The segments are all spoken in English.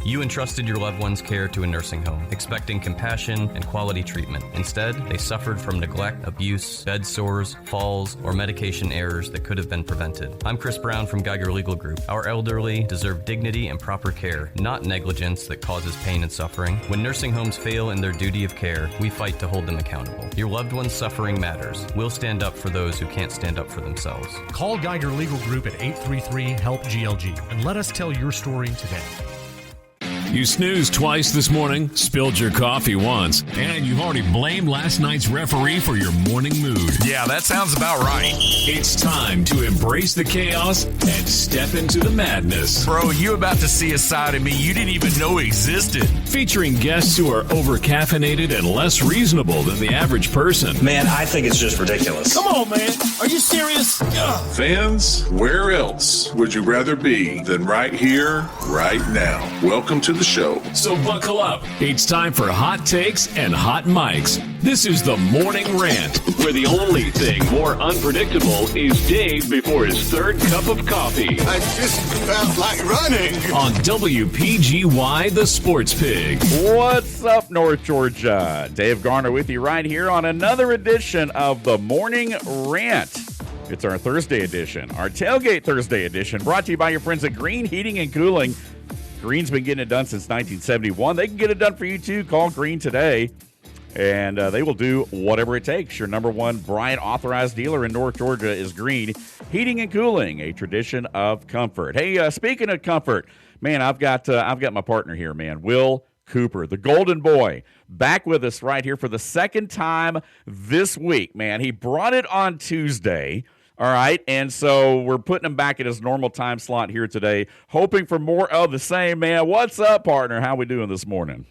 You entrusted your loved one's care to a nursing home, expecting compassion and quality treatment. Instead, they suffered from neglect, abuse, bed sores, falls, or medication errors that could have been prevented. I'm Chris Brown from Geiger Legal Group. Our elderly deserve dignity and proper care, not negligence that causes pain and suffering. When nursing homes fail in their duty of care, we fight to hold them accountable. Your loved one's suffering matters. We'll stand up for those who can't stand up for themselves. Call Geiger Legal Group at 833-HELP-GLG and let us tell your story today. You snoozed twice this morning, spilled your coffee once, and you've already blamed last night's referee for your morning mood. Yeah, that sounds about right. It's time to embrace the chaos and step into the madness. Bro, you about to see a side of me you didn't even know existed. Featuring guests who are over-caffeinated and less reasonable than the average person. Man, I think it's just ridiculous. Come on, man. Are you serious? Ugh. Fans, where else would you rather be than right here, right now? Welcome to the show. So buckle up. It's time for hot takes and hot mics. This is the Morning Rant, where the only thing more unpredictable is Dave before his third cup of coffee. I just felt like running. On WPGY, the Sports Pig. What's up, North Georgia? Dave Garner with you right here on another edition of the Morning Rant. It's our Thursday edition, our Tailgate Thursday edition, brought to you by your friends at Green Heating and Cooling. Green's been getting it done since 1971. They can get it done for you, too. Call Green today, and they will do whatever it takes. Your number one Bryant authorized dealer in North Georgia is Green Heating and Cooling, a tradition of comfort. Hey, speaking of comfort, man, I've got my partner here, man, Will Cooper, the golden boy, back with us right here for the second time this week, man. He brought it on Tuesday. All right, and so we're putting him back at his normal time slot here today, hoping for more of the same, man. What's up, partner? How we doing this morning?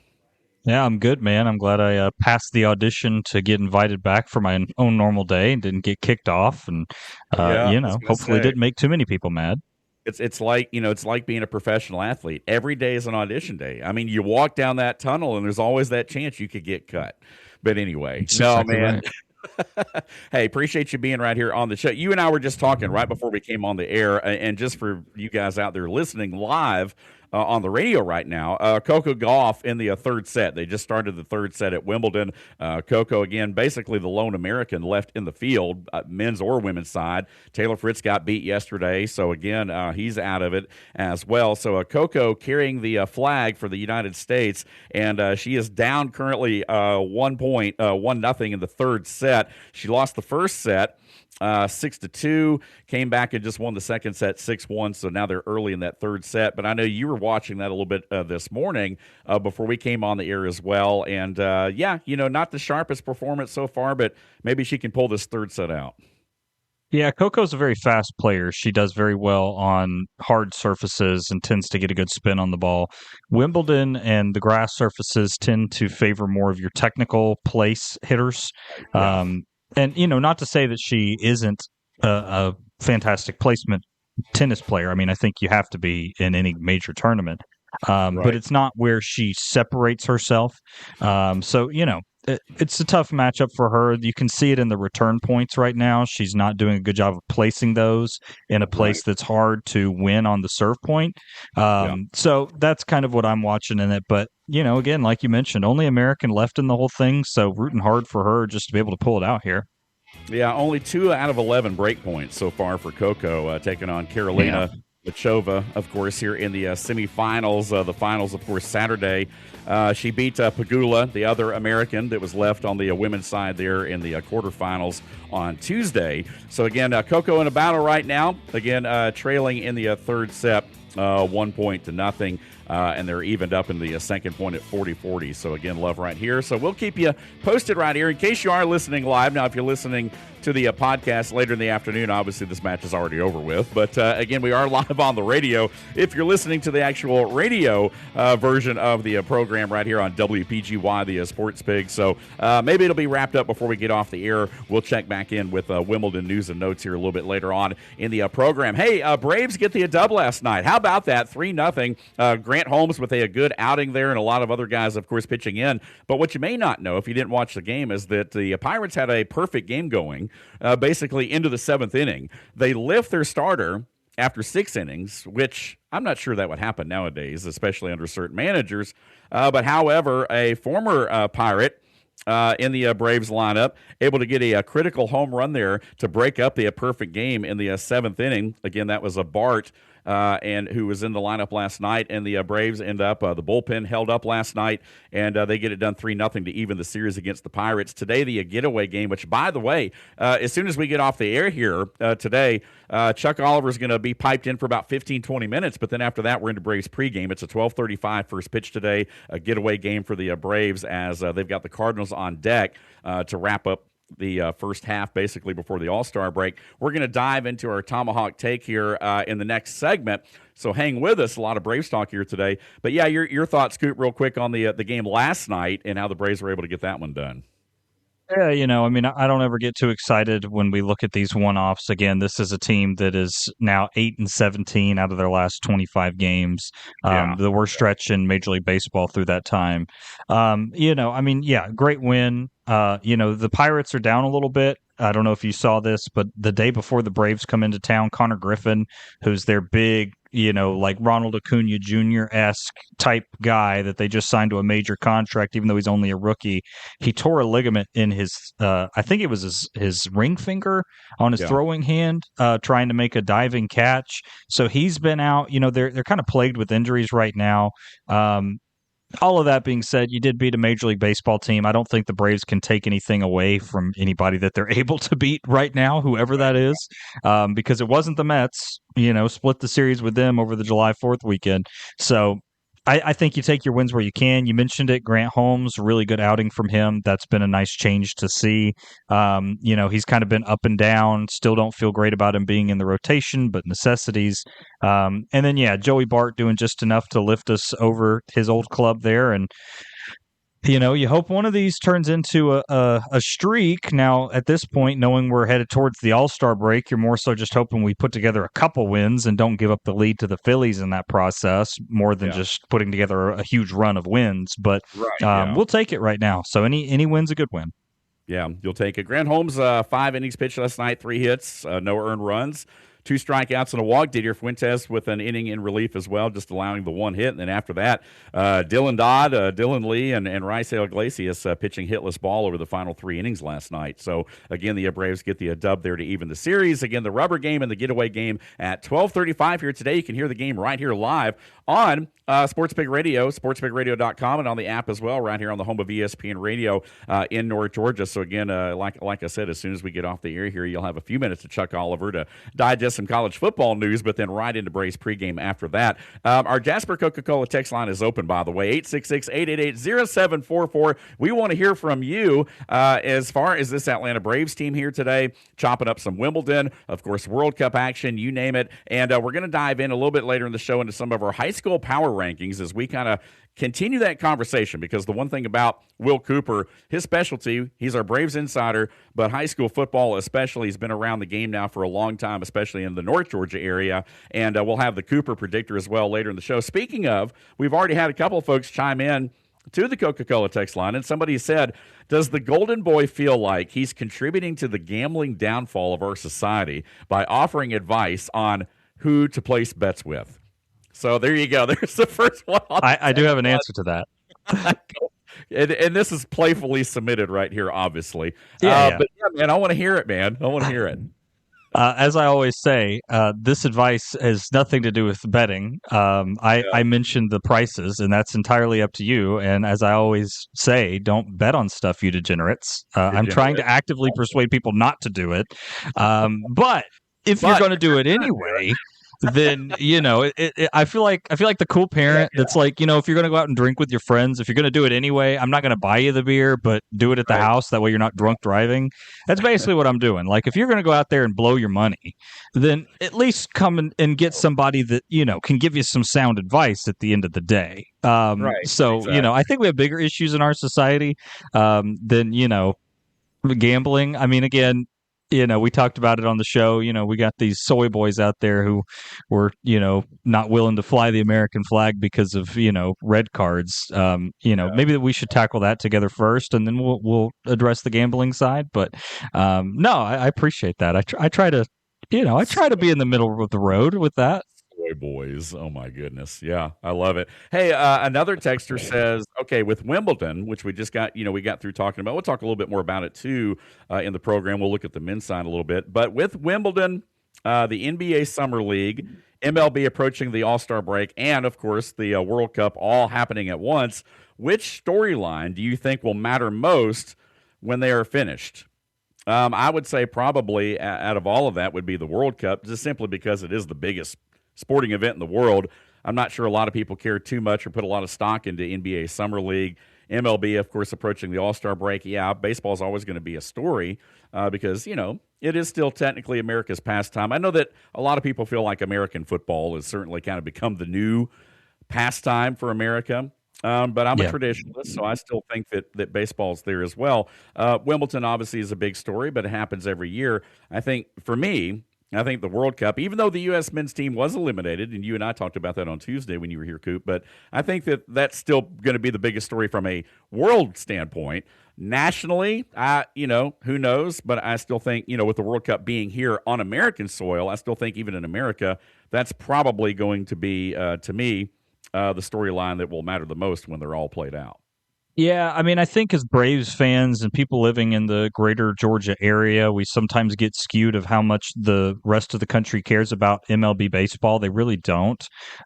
Yeah, I'm good, man. I'm glad I passed the audition to get invited back for my own normal day and didn't get kicked off, and hopefully didn't make too many people mad. It's like being a professional athlete. Every day is an audition day. I mean, you walk down that tunnel, and there's always that chance you could get cut. But anyway, Exactly man. Right. Hey, appreciate you being right here on the show. You and I were just talking right before we came on the air, and just for you guys out there listening live on the radio right now, Coco Gauff in the third set. They just started the third set at Wimbledon. Coco, again, basically the lone American left in the field, men's or women's side. Taylor Fritz got beat yesterday, so again, he's out of it as well. So Coco carrying the flag for the United States, and she is down currently 1-0 in the third set. She lost the first set 6-2, came back and just won the second set 6-1, so now they're early in that third set. But I know you were watching that a little bit this morning before we came on the air as well, and not the sharpest performance so far, but maybe she can pull this third set out. Yeah, Coco's a very fast player. She does very well on hard surfaces and tends to get a good spin on the ball. Wimbledon and the grass surfaces tend to favor more of your technical place hitters. And, not to say that she isn't a fantastic placement tennis player. I mean, I think you have to be in any major tournament. But it's not where she separates herself. It's a tough matchup for her. You can see it in the return points right now. She's not doing a good job of placing those in a place that's hard to win on the serve point. So that's kind of what I'm watching in it. But, again, like you mentioned, only American left in the whole thing. So rooting hard for her just to be able to pull it out here. Yeah, only 2 out of 11 break points so far for Coco, taking on Carolina Machova, of course, here in the semifinals. The finals, of course, Saturday. She beat Pegula, the other American that was left on the women's side there in the quarterfinals on Tuesday. So, again, Coco in a battle right now. Again, trailing in the third set, 1-0. And they're evened up in the second point at 40-40. So, again, love right here. So we'll keep you posted right here in case you are listening live. Now, if you're listening to the podcast later in the afternoon, obviously this match is already over with. But, again, we are live on the radio. If you're listening to the actual radio version of the program right here on WPGY, the Sports Pig. So maybe it'll be wrapped up before we get off the air. We'll check back in with Wimbledon news and notes here a little bit later on in the program. Hey, Braves get the dub last night. How about that? 3-0. Grant Holmes with a good outing there, and a lot of other guys, of course, pitching in. But what you may not know if you didn't watch the game is that the Pirates had a perfect game going, basically into the seventh inning. They lift their starter, after 6 innings, which I'm not sure that would happen nowadays, especially under certain managers. But however, a former Pirate in the Braves lineup, able to get a critical home run there to break up the perfect game in the 7th inning. Again, that was a Bart, and who was in the lineup last night, and the Braves end up, the bullpen held up last night, and they get it done 3-0 to even the series against the Pirates. Today, the getaway game, which, by the way, as soon as we get off the air here today, Chuck Oliver's going to be piped in for about 15, 20 minutes, but then after that, we're into Braves pregame. It's a 12:35 first pitch today, a getaway game for the Braves as they've got the Cardinals on deck to wrap up the first half, basically before the All-Star break. We're going to dive into our Tomahawk take here in the next segment, so hang with us. A lot of Braves talk here today. But yeah, your thoughts, Scoop, real quick on the game last night and how the Braves were able to get that one done. Yeah, I don't ever get too excited when we look at these one-offs. Again, this is a team that is now 8-17 out of their last 25 games. The worst stretch in Major League Baseball through that time. Great win. The Pirates are down a little bit. I don't know if you saw this, but the day before the Braves come into town, Connor Griffin, who's their big, like Ronald Acuna Jr.-esque type guy that they just signed to a major contract, even though he's only a rookie, he tore a ligament in his, I think it was his ring finger on his throwing hand, trying to make a diving catch. So he's been out. They're kind of plagued with injuries right now. All of that being said, you did beat a Major League Baseball team. I don't think the Braves can take anything away from anybody that they're able to beat right now, whoever that is, because it wasn't the Mets, split the series with them over the July 4th weekend. So I think you take your wins where you can. You mentioned it, Grant Holmes, really good outing from him. That's been a nice change to see. He's kind of been up and down. Still don't feel great about him being in the rotation, but necessities. And then, Joey Bart doing just enough to lift us over his old club there. And, you hope one of these turns into a streak. Now, at this point, knowing we're headed towards the All-Star break, you're more so just hoping we put together a couple wins and don't give up the lead to the Phillies in that process, more than just putting together a huge run of wins. But we'll take it right now. So any win's a good win. Yeah, you'll take it. Grant Holmes, 5 innings pitched last night, 3 hits, no earned runs. 2 strikeouts and a walk. Didier Fuentes with an inning in relief as well, just allowing the 1 hit. And then after that, Dylan Dodd, Dylan Lee, and Raisel Iglesias pitching hitless ball over the final 3 innings last night. So, again, the Braves get the dub there to even the series. Again, the rubber game and the getaway game at 12:35 here today. You can hear the game right here live on Sports Pig Radio, sportspigradio.com, and on the app as well, right here on the home of ESPN Radio in North Georgia. So, again, like I said, as soon as we get off the air here, you'll have a few minutes to Chuck Oliver to digest some college football news, but then right into Braves pregame after that. Our Jasper Coca-Cola text line is open, by the way, 866-888-0744. We want to hear from you as far as this Atlanta Braves team here today, chopping up some Wimbledon, of course, World Cup action, you name it. And we're going to dive in a little bit later in the show into some of our high school power rankings as we kind of continue that conversation, because the one thing about Will Cooper, his specialty, he's our Braves insider, but high school football especially, he's been around the game now for a long time, especially in the North Georgia area, and we'll have the Cooper Predictor as well later in the show. Speaking of, we've already had a couple of folks chime in to the Coca-Cola text line, and somebody said, does the Golden Boy feel like he's contributing to the gambling downfall of our society by offering advice on who to place bets with? So there you go. There's the first one. I do have an answer to that. and this is playfully submitted right here, obviously. Yeah. But yeah, man, I want to hear it, man. I want to hear it. As I always say, this advice has nothing to do with betting. I mentioned the prices, and that's entirely up to you. And as I always say, don't bet on stuff, you degenerates. I'm trying to actively persuade people not to do it. But if you're going to do it anyway, then I feel like the cool parent that's like, if you're going to go out and drink with your friends, if you're going to do it anyway, I'm not going to buy you the beer, but do it at the house. That way you're not drunk driving. That's basically what I'm doing. Like, if you're going to go out there and blow your money, then at least come and get somebody that can give you some sound advice at the end of the day. So exactly. I think we have bigger issues in our society than gambling. I mean, again, we talked about it on the show. We got these soy boys out there who were, not willing to fly the American flag because of, red cards. Maybe we should tackle that together first, and then we'll address the gambling side. But no, I appreciate that. I try to I try to be in the middle of the road with that. Boys. Oh my goodness. Yeah, I love it. Hey, another texter says, okay, with Wimbledon, which we just got, we got through talking about, we'll talk a little bit more about it too in the program. We'll look at the men's side a little bit. But with Wimbledon, the NBA Summer League, MLB approaching the All-Star break, and of course the World Cup all happening at once, which storyline do you think will matter most when they are finished? I would say probably out of all of that would be the World Cup, just simply because it is the biggest sporting event in the world. I'm not sure a lot of people care too much or put a lot of stock into NBA Summer League. MLB, of course, approaching the All-Star break. Yeah, baseball is always going to be a story because, it is still technically America's pastime. I know that a lot of people feel like American football has certainly kind of become the new pastime for America. But I'm a traditionalist, so I still think that baseball's there as well. Wimbledon obviously is a big story, but it happens every year. I think, for me, the World Cup, even though the U.S. men's team was eliminated, and you and I talked about that on Tuesday when you were here, Coop, but I think that that's still going to be the biggest story from a world standpoint. Nationally, who knows? But I still think, with the World Cup being here on American soil, I still think even in America, that's probably going to be, to me, the storyline that will matter the most when they're all played out. Yeah, I mean, I think as Braves fans and people living in the greater Georgia area, we sometimes get skewed of how much the rest of the country cares about MLB baseball. They really don't.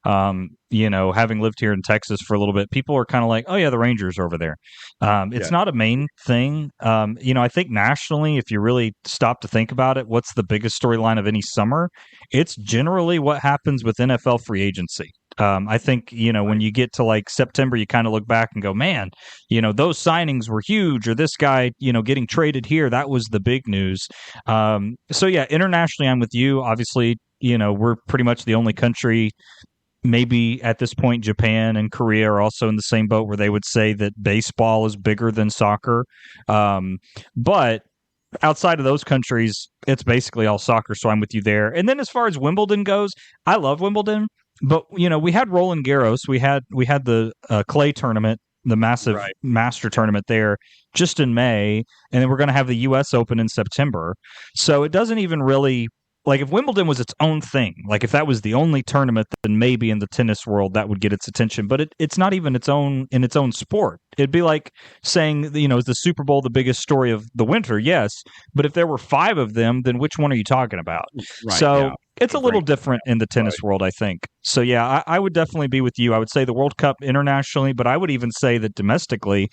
Having lived here in Texas for a little bit, people are kind of like, oh, yeah, the Rangers are over there. It's not a main thing. I think nationally, if you really stop to think about it, what's the biggest storyline of any summer? It's generally what happens with NFL free agency. I think, when you get to like September, you kind of look back and go, man, those signings were huge, or this guy, getting traded here, that was the big news. So yeah, internationally, I'm with you. Obviously, we're pretty much the only country, maybe at this point, Japan and Korea are also in the same boat where they would say that baseball is bigger than soccer. But outside of those countries, it's basically all soccer. So I'm with you there. And then as far as Wimbledon goes, I love Wimbledon. But, we had Roland Garros. We had the clay tournament, the massive master tournament there just in May. And then we're going to have the U.S. Open in September. So it doesn't even really, like, if Wimbledon was its own thing, like if that was the only tournament, then maybe in the tennis world that would get its attention. But it's not even its own sport. It'd be like saying, is the Super Bowl the biggest story of the winter? Yes. But if there were 5 of them, then which one are you talking about? Right, so it's a little different in the tennis world, I think. So, yeah, I would definitely be with you. I would say the World Cup internationally, but I would even say that domestically,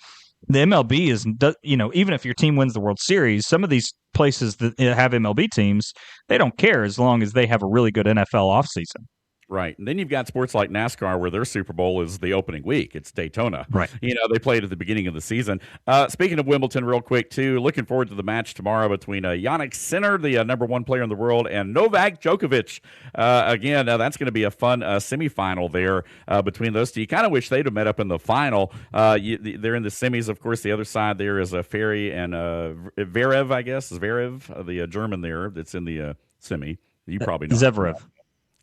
the MLB is, even if your team wins the World Series, some of these places that have MLB teams, they don't care as long as they have a really good NFL offseason. Right. And then you've got sports like NASCAR where their Super Bowl is the opening week. It's Daytona. Right. They played at the beginning of the season. Speaking of Wimbledon real quick, too, looking forward to the match tomorrow between Jannik Sinner, the number 1 player in the world, and Novak Djokovic. Again, that's going to be a fun semifinal there between those two. You kind of wish they'd have met up in the final. They're in the semis, of course. The other side there is Ferry and Zverev, I guess. Zverev, the German there that's in the semi. You probably know.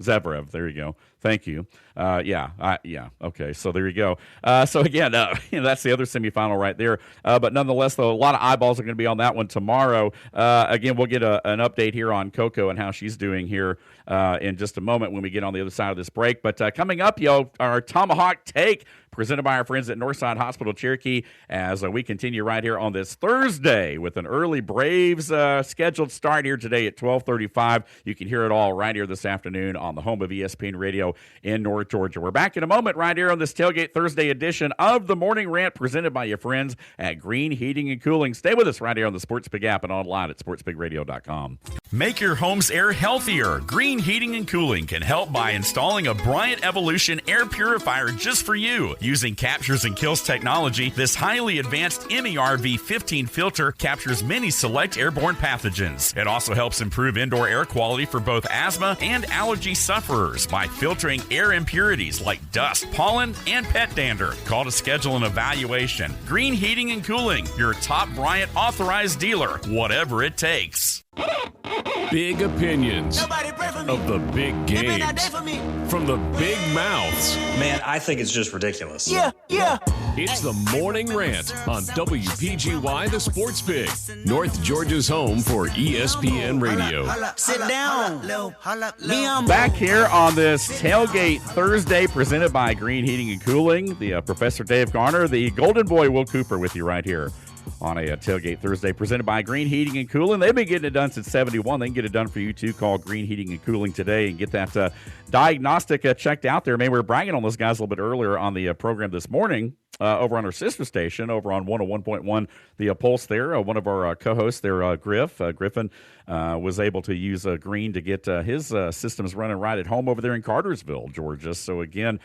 Zverev, there you go. Thank you. Okay, so there you go. So again, that's the other semifinal right there. But nonetheless, though, a lot of eyeballs are going to be on that one tomorrow. Again, we'll get an update here on Coco and how she's doing here in just a moment when we get on the other side of this break. But coming up, our Tomahawk Take, presented by our friends at Northside Hospital Cherokee, as we continue right here on this Thursday with an early Braves scheduled start here today at 12:35. You can hear it all right here this afternoon on the home of ESPN Radio in North Georgia. We're back in a moment right here on this Tailgate Thursday edition of the Morning Rant, presented by your friends at Green Heating and Cooling. Stay with us right here on the Sports Pig app and online at sportspigradio.com. Make your home's air healthier. Green Heating and Cooling can help by installing a Bryant Evolution air purifier just for you. Using Captures and Kills technology, this highly advanced MERV15 filter captures many select airborne pathogens. It also helps improve indoor air quality for both asthma and allergy sufferers by filtering air impurities like dust, pollen, and pet dander. Call to schedule an evaluation. Green Heating and Cooling, your top Bryant authorized dealer, whatever it takes. Big opinions of the big games. from the big mouths. Man, I think it's just ridiculous. Yeah. It's the Morning Rant on WPGY, the Sports Pig, North Georgia's home for ESPN Radio. Sit down. Back here on this Tailgate Thursday presented by Green Heating and Cooling, the Professor Dave Garner, the Golden Boy Will Cooper with you right here on a Tailgate Thursday presented by Green Heating and Cooling. They've been getting it done since 71. They can get it done for you too. Call Green Heating and Cooling today and get that diagnostic checked out there. Man, we were bragging on those guys a little bit earlier on the program this morning. Over on our sister station, over on 101.1, the Pulse there. One of our co-hosts there, Griffin, was able to use Green to get his systems running right at home over there in Cartersville, Georgia. So, again,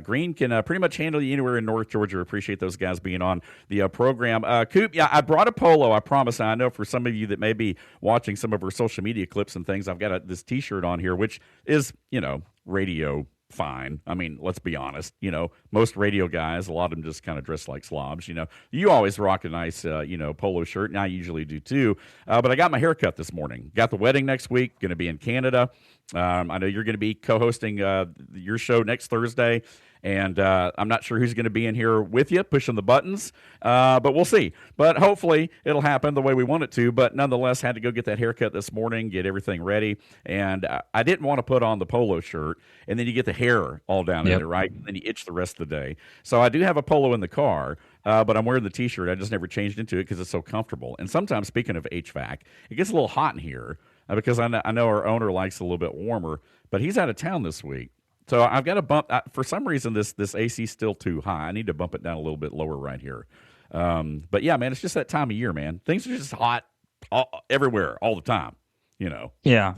Green can pretty much handle you anywhere in North Georgia. Appreciate those guys being on the program. Coop, yeah, I brought a polo, I promise. I know for some of you that may be watching some of our social media clips and things, I've got this T-shirt on here, which is, radio fine. I mean, let's be honest. Most radio guys, a lot of them just kind of dress like slobs. You always rock a nice, polo shirt, and I usually do too. But I got my haircut this morning. Got the wedding next week. Going to be in Canada. I know you're going to be co-hosting your show next Thursday. And I'm not sure who's going to be in here with you, pushing the buttons, but we'll see. But hopefully it'll happen the way we want it to. But nonetheless, had to go get that haircut this morning, get everything ready. And I didn't want to put on the polo shirt, and then you get the hair all down in it, right? And then you itch the rest of the day. So I do have a polo in the car, but I'm wearing the T-shirt. I just never changed into it because it's so comfortable. And sometimes, speaking of HVAC, it gets a little hot in here because I know our owner likes it a little bit warmer, but he's out of town this week. So I've got to bump. For some reason, this AC is still too high. I need to bump it down a little bit lower right here. But yeah, man, it's just that time of year, man. Things are just hot everywhere all the time. Yeah.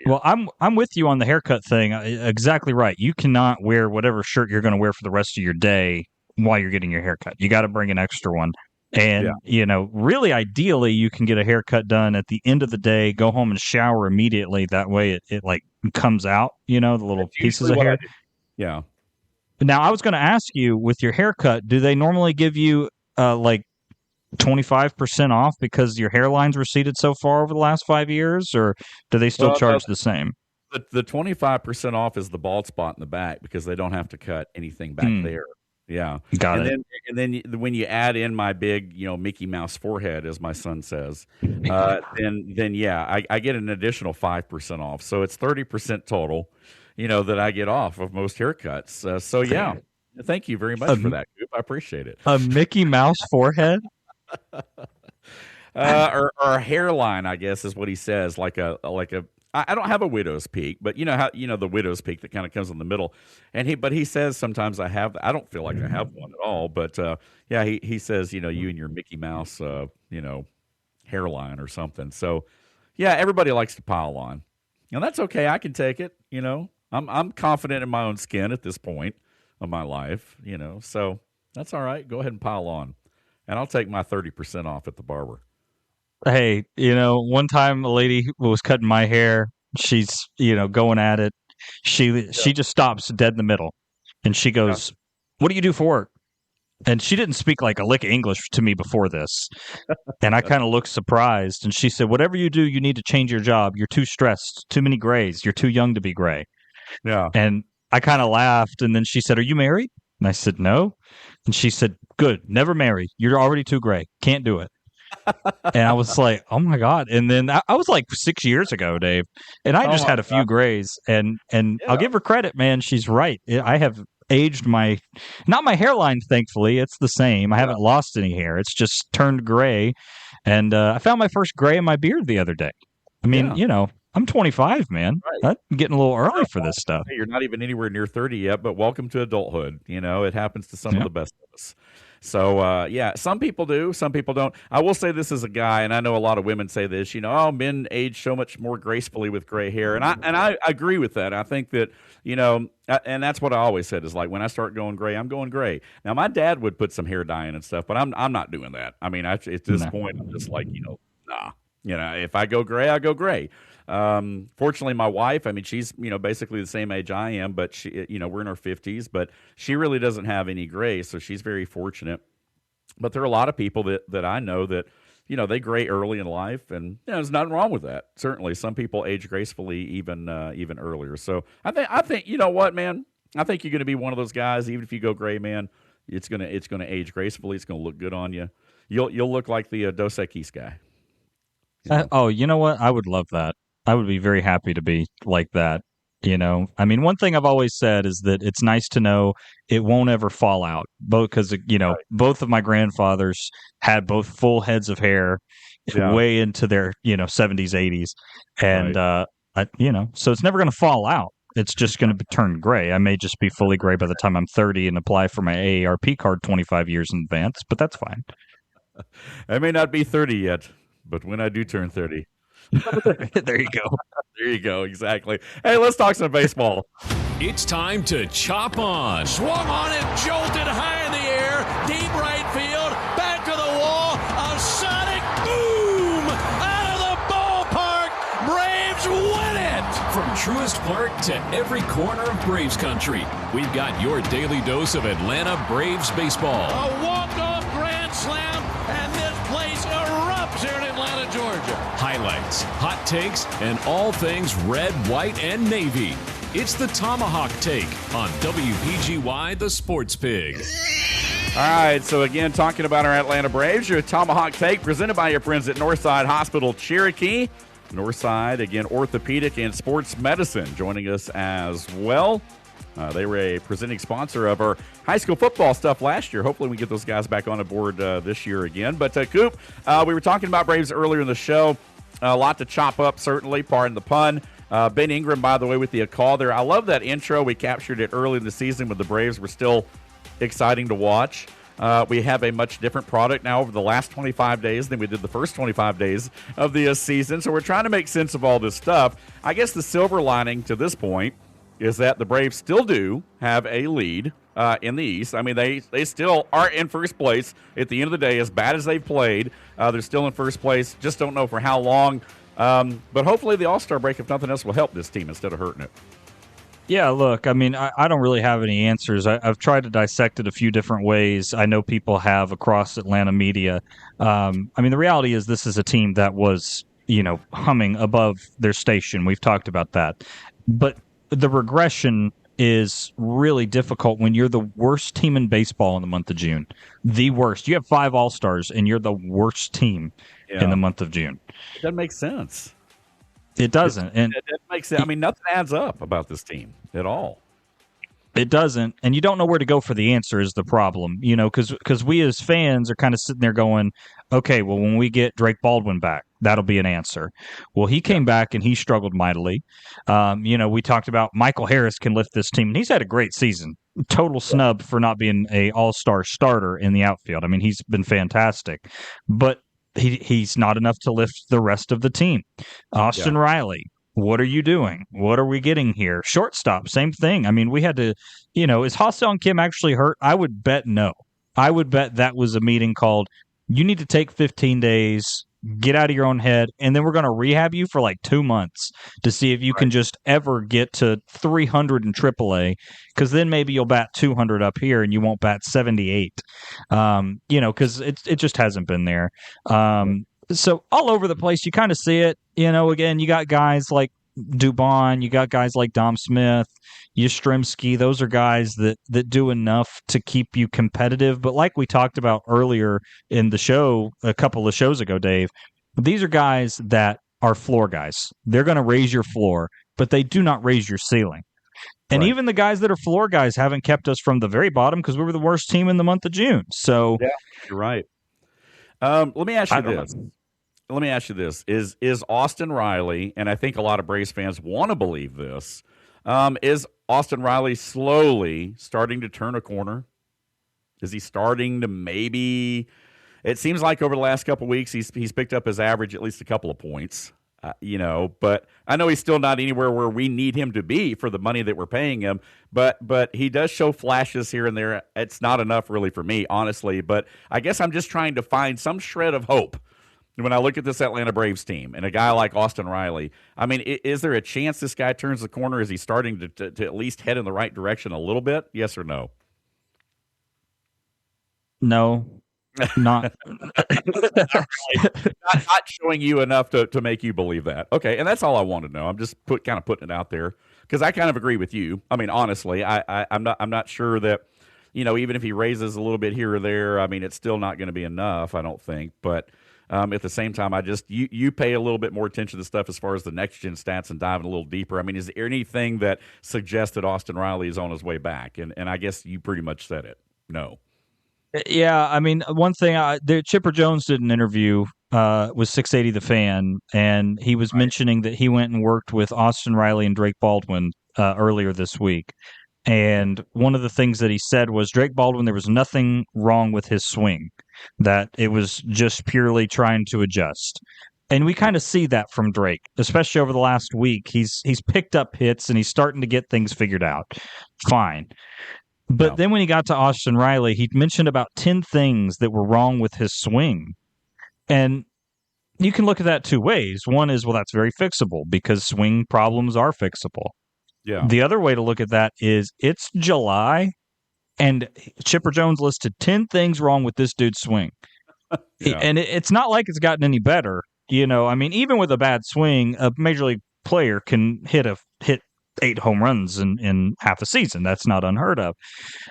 Well, I'm with you on the haircut thing. Exactly right. You cannot wear whatever shirt you're going to wear for the rest of your day while you're getting your haircut. You got to bring an extra one. And, really ideally, you can get a haircut done at the end of the day, go home and shower immediately. That way it like comes out, the little pieces of hair. Yeah. Now, I was going to ask you, with your haircut, do they normally give you like 25% off because your hairline's receded so far over the last 5 years, or do they still charge the same? The 25% off is the bald spot in the back because they don't have to cut anything back there. Yeah. Got it. And then when you add in my big, Mickey Mouse forehead, as my son says, then I get an additional 5% off. So it's 30% total, that I get off of most haircuts. So yeah, thank you very much for that, Coop. I appreciate it. A Mickey Mouse forehead? Or a hairline, I guess, is what he says. I don't have a widow's peak, but how the widow's peak that kind of comes in the middle, but he says sometimes I have. I don't feel like I have one at all, but he says you and your Mickey Mouse hairline or something. So yeah, everybody likes to pile on, and that's okay. I can take it. I'm confident in my own skin at this point of my life. So that's all right. Go ahead and pile on, and I'll take my 30% off at the barber. Hey, one time a lady was cutting my hair. She's, going at it. She just stops dead in the middle, and she goes, "What do you do for work?" And she didn't speak like a lick of English to me before this, and I kind of looked surprised. And she said, "Whatever you do, you need to change your job. You're too stressed, too many grays. You're too young to be gray." Yeah. And I kind of laughed, and then she said, "Are you married?" And I said, "No." And she said, "Good, never marry. You're already too gray. Can't do it." And I was like, oh my God. And then I was like 6 years ago, Dave, and I just had a few grays, and I'll give her credit, man. She's right. I have aged not my hairline, thankfully. It's the same. I haven't lost any hair. It's just turned gray. And I found my first gray in my beard the other day. I mean, I'm 25, man. Right. I'm getting a little early for this stuff. You're not even anywhere near 30 yet, but welcome to adulthood. It happens to some of the best of us. So, some people do, some people don't. I will say this as a guy, and I know a lot of women say this, men age so much more gracefully with gray hair. And I agree with that. I think that, and that's what I always said is like, when I start going gray, I'm going gray. Now, my dad would put some hair dye in and stuff, but I'm not doing that. I mean, at this point, I'm just like, nah. If I go gray, I go gray. Fortunately, my wife, I mean, she's, basically the same age I am, but she, we're in our 50s, but she really doesn't have any gray, so she's very fortunate. But there are a lot of people that I know that, they gray early in life, and there's nothing wrong with that. Certainly, some people age gracefully even earlier. So I think you know what, man. I think you're going to be one of those guys. Even if you go gray, man, it's gonna age gracefully. It's gonna look good on you. You'll look like the Dos Equis guy. You know what? I would love that. I would be very happy to be like that. I mean, one thing I've always said is that it's nice to know it won't ever fall out. Both because right. Both of my grandfathers had both full heads of hair way into their 70s, 80s, and right. So it's never going to fall out. It's just going to turn gray. I may just be fully gray by the time I'm 30 and apply for my AARP card 25 years in advance, but that's fine. I may not be 30 yet, but when I do turn 30. There you go. There you go. Exactly. Hey, let's talk some baseball. It's time to chop on. Swung on and jolted high in the air. Deep right field. Back to the wall. A sonic boom out of the ballpark. Braves win it. From Truist Park to every corner of Braves country, we've got your daily dose of Atlanta Braves baseball. A walk-off grand slam, and this place erupts here in Atlanta, Georgia. Highlights, hot takes, and all things red, white, and navy. It's the Tomahawk Take on WPGY, the Sports Pig. All right, so again, talking about our Atlanta Braves, your Tomahawk Take presented by your friends at Northside Hospital Cherokee. Northside, again, orthopedic and sports medicine joining us as well. They were a presenting sponsor of our high school football stuff last year. Hopefully we get those guys back on board this year again. But, Coop, we were talking about Braves earlier in the show. A lot to chop up, certainly, pardon the pun. Ben Ingram, by the way, with the call there. I love that intro. We captured it early in the season when the Braves were still exciting to watch. We have a much different product now over the last 25 days than we did the first 25 days of the season. So we're trying to make sense of all this stuff. I guess the silver lining to this point is that the Braves still do have a lead in the East. I mean, they still are in first place at the end of the day. As bad as they've played, they're still in first place. Just don't know for how long. But hopefully the All-Star break, if nothing else, will help this team instead of hurting it. Yeah, look, I mean, I don't really have any answers. I've tried to dissect it a few different ways. I know people have across Atlanta media. I mean, the reality is this is a team that was, humming above their station. We've talked about that. But the regression is really difficult when you're the worst team in baseball in the month of June. The worst. You have 5 All-Stars, and you're the worst team in the month of June. It doesn't make sense. It doesn't. And it makes sense. I mean, nothing adds up about this team at all. It doesn't. And you don't know where to go for the answer is the problem, because we as fans are kind of sitting there going, okay, well, when we get Drake Baldwin back, that'll be an answer. Well, he came back and he struggled mightily. We talked about Michael Harris can lift this team, and he's had a great season. Total snub for not being a all-star starter in the outfield. I mean, he's been fantastic. But he's not enough to lift the rest of the team. Austin Riley, what are you doing? What are we getting here? Shortstop, same thing. I mean, we had to, is Ha-Seong Kim actually hurt? I would bet no. I would bet that was a meeting called, you need to take 15 days, get out of your own head, and then we're going to rehab you for like 2 months to see if you can just ever get to 300 in AAA, because then maybe you'll bat 200 up here and you won't bat 78. Because it just hasn't been there. So all over the place, you kind of see it. Again, you got guys like Dubon, you got guys like Dom Smith, Yastrzemski. Those are guys that do enough to keep you competitive. But like we talked about earlier in the show, a couple of shows ago, Dave, these are guys that are floor guys. They're going to raise your floor, but they do not raise your ceiling. And even the guys that are floor guys haven't kept us from the very bottom because we were the worst team in the month of June. So yeah, you're right. Let me ask you this. Let me ask you this. Is Austin Riley, and I think a lot of Braves fans want to believe this, is Austin Riley slowly starting to turn a corner? Is he starting to maybe – it seems like over the last couple of weeks he's picked up his average at least a couple of points, but I know he's still not anywhere where we need him to be for the money that we're paying him, but he does show flashes here and there. It's not enough really for me, honestly, but I guess I'm just trying to find some shred of hope when I look at this Atlanta Braves team and a guy like Austin Riley. I mean, is there a chance this guy turns the corner? Is he starting to at least head in the right direction a little bit? Yes or no? No. Not not showing you enough to make you believe that. Okay, and that's all I want to know. I'm just kind of putting it out there because I kind of agree with you. I mean, honestly, I'm not sure that, even if he raises a little bit here or there, I mean, it's still not going to be enough, I don't think. But at the same time, you pay a little bit more attention to stuff as far as the next gen stats and diving a little deeper. I mean, is there anything that suggests that Austin Riley is on his way back? And I guess you pretty much said it. No. Yeah, I mean, one thing, Chipper Jones did an interview with 680 The Fan, and he was mentioning that he went and worked with Austin Riley and Drake Baldwin earlier this week. And one of the things that he said was Drake Baldwin, there was nothing wrong with his swing, that it was just purely trying to adjust. And we kind of see that from Drake, especially over the last week. He's picked up hits and he's starting to get things figured out. Fine. But then when he got to Austin Riley, he mentioned about 10 things that were wrong with his swing. And you can look at that two ways. One is, well, that's very fixable because swing problems are fixable. Yeah. The other way to look at that is it's July, and Chipper Jones listed 10 things wrong with this dude's swing. Yeah. And it's not like it's gotten any better. I mean, even with a bad swing, a major league player can hit 8 home runs in half a season. That's not unheard of.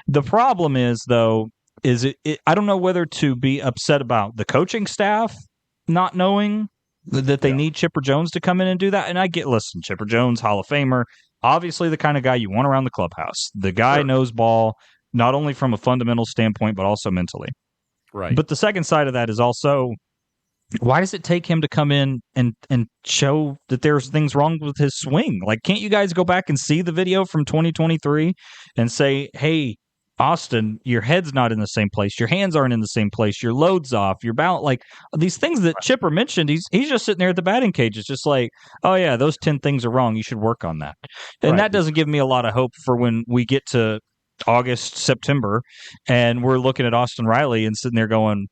The problem is, though, I don't know whether to be upset about the coaching staff not knowing that they need Chipper Jones to come in and do that. And listen, Chipper Jones, Hall of Famer, obviously the kind of guy you want around the clubhouse. The guy knows ball, not only from a fundamental standpoint, but also mentally. Right. But the second side of that is also, why does it take him to come in and show that there's things wrong with his swing? Like, can't you guys go back and see the video from 2023 and say, hey, Austin, your head's not in the same place. Your hands aren't in the same place. Your load's off. Your balance, like these things that Chipper mentioned, he's just sitting there at the batting cage. It's just like, oh, yeah, those 10 things are wrong. You should work on that. And that doesn't give me a lot of hope for when we get to August, September, and we're looking at Austin Riley and sitting there going,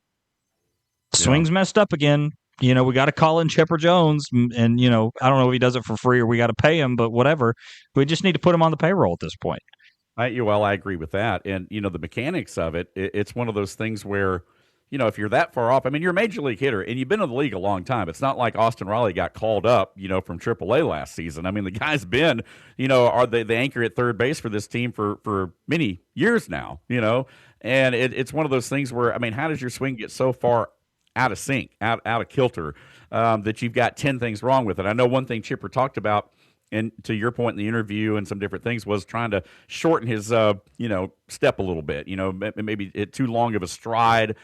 swing's messed up again. We got to call in Chipper Jones, and I don't know if he does it for free or we got to pay him, but whatever. We just need to put him on the payroll at this point. I agree with that. And, the mechanics of it's one of those things where, if you're that far off, I mean, you're a major league hitter and you've been in the league a long time. It's not like Austin Riley got called up, from AAA last season. I mean, the guy's been, are the anchor at third base for this team for many years now, and it's one of those things where, I mean, how does your swing get so far out of sync, out of kilter, that you've got 10 things wrong with it? I know one thing Chipper talked about, and to your point in the interview and some different things, was trying to shorten his, step a little bit. Maybe too long of a stride,